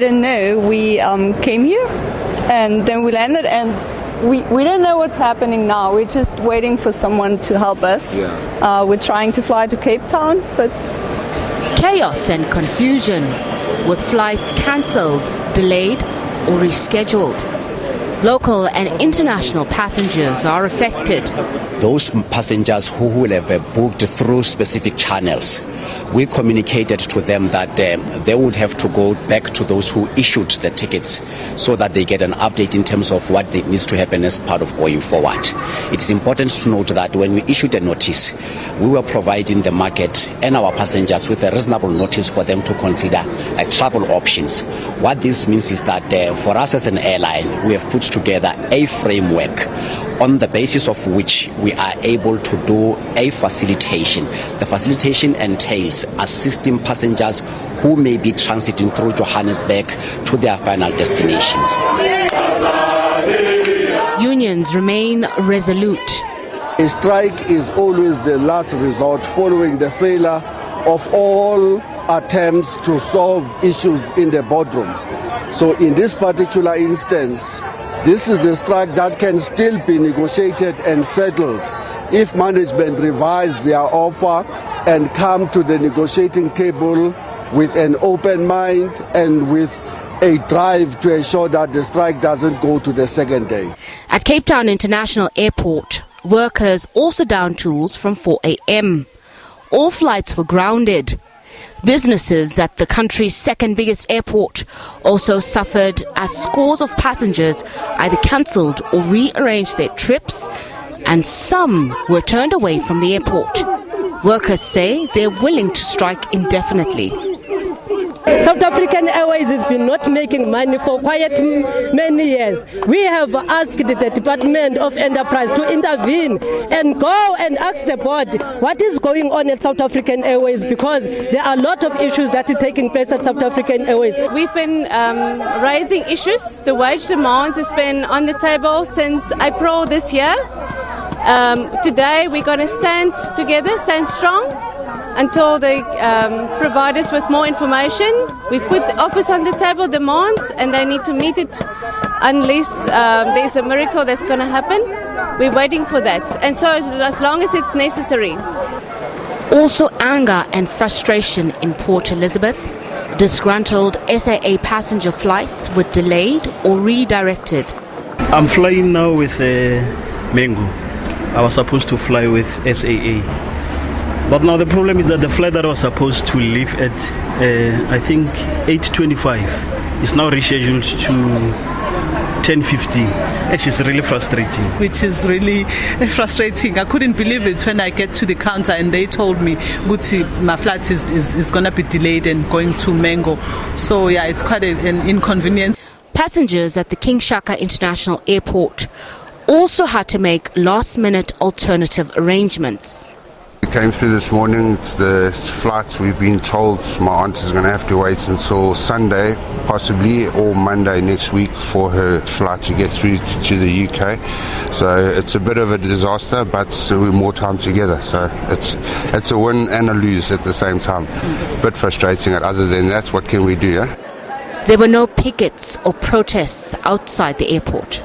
I didn't know. We came here and then we landed and we don't know what's happening now. We're just waiting for someone to help us. Yeah. We're trying to fly to Cape Town, but... Chaos and confusion, with flights cancelled, delayed or rescheduled. Local and international passengers are affected. Those passengers who will have booked through specific channels, we communicated to them that they would have to go back to those who issued the tickets so that they get an update in terms of what needs to happen as part of going forward. It is important to note that when we issued a notice, we were providing the market and our passengers with a reasonable notice for them to consider travel options. What this means is that for us as an airline, we have put together a framework on the basis of which we are able to do a facilitation. The facilitation entails assisting passengers who may be transiting through Johannesburg to their final destinations. Unions remain resolute. A strike is always the last resort following the failure of all attempts to solve issues in the boardroom. So in this particular instance, this is the strike that can still be negotiated and settled if management revise their offer and come to the negotiating table with an open mind and with a drive to ensure that the strike doesn't go to the second day. At Cape Town International Airport, workers also downed tools from 4 a.m. All flights were grounded. Businesses at the country's second biggest airport also suffered as scores of passengers either cancelled or rearranged their trips, and some were turned away from the airport. Workers say they're willing to strike indefinitely. South African Airways has been not making money for quite many years. We have asked the Department of Enterprise to intervene and go and ask the board what is going on at South African Airways, because there are a lot of issues that are taking place at South African Airways. We've been raising issues. The wage demands has been on the table since April this year. Today we're going to stand together, stand strong, until they provide us with more information. We've put offers on the table, demands, and they need to meet it unless there's a miracle that's going to happen. We're waiting for that, and so as long as it's necessary. Also anger and frustration in Port Elizabeth. Disgruntled SAA passenger flights were delayed or redirected. I'm flying now with Mango. I was supposed to fly with SAA. But now the problem is that the flight that I was supposed to leave at, I think, 8:25 is now rescheduled to 10:15. Actually, it's really frustrating. Which is really frustrating. I couldn't believe it when I get to the counter and they told me, Guti, my flight is going to be delayed and going to Mango. So, yeah, it's quite an inconvenience. Passengers at the King Shaka International Airport also had to make last-minute alternative arrangements. We came through this morning. It's the flights. We've been told my aunt is going to have to wait until Sunday, possibly, or Monday next week for her flight to get through to the UK. So it's a bit of a disaster, but we're more time together. So it's a win and a lose at the same time. A bit frustrating. Other than that, what can we do? There were no pickets or protests outside the airport.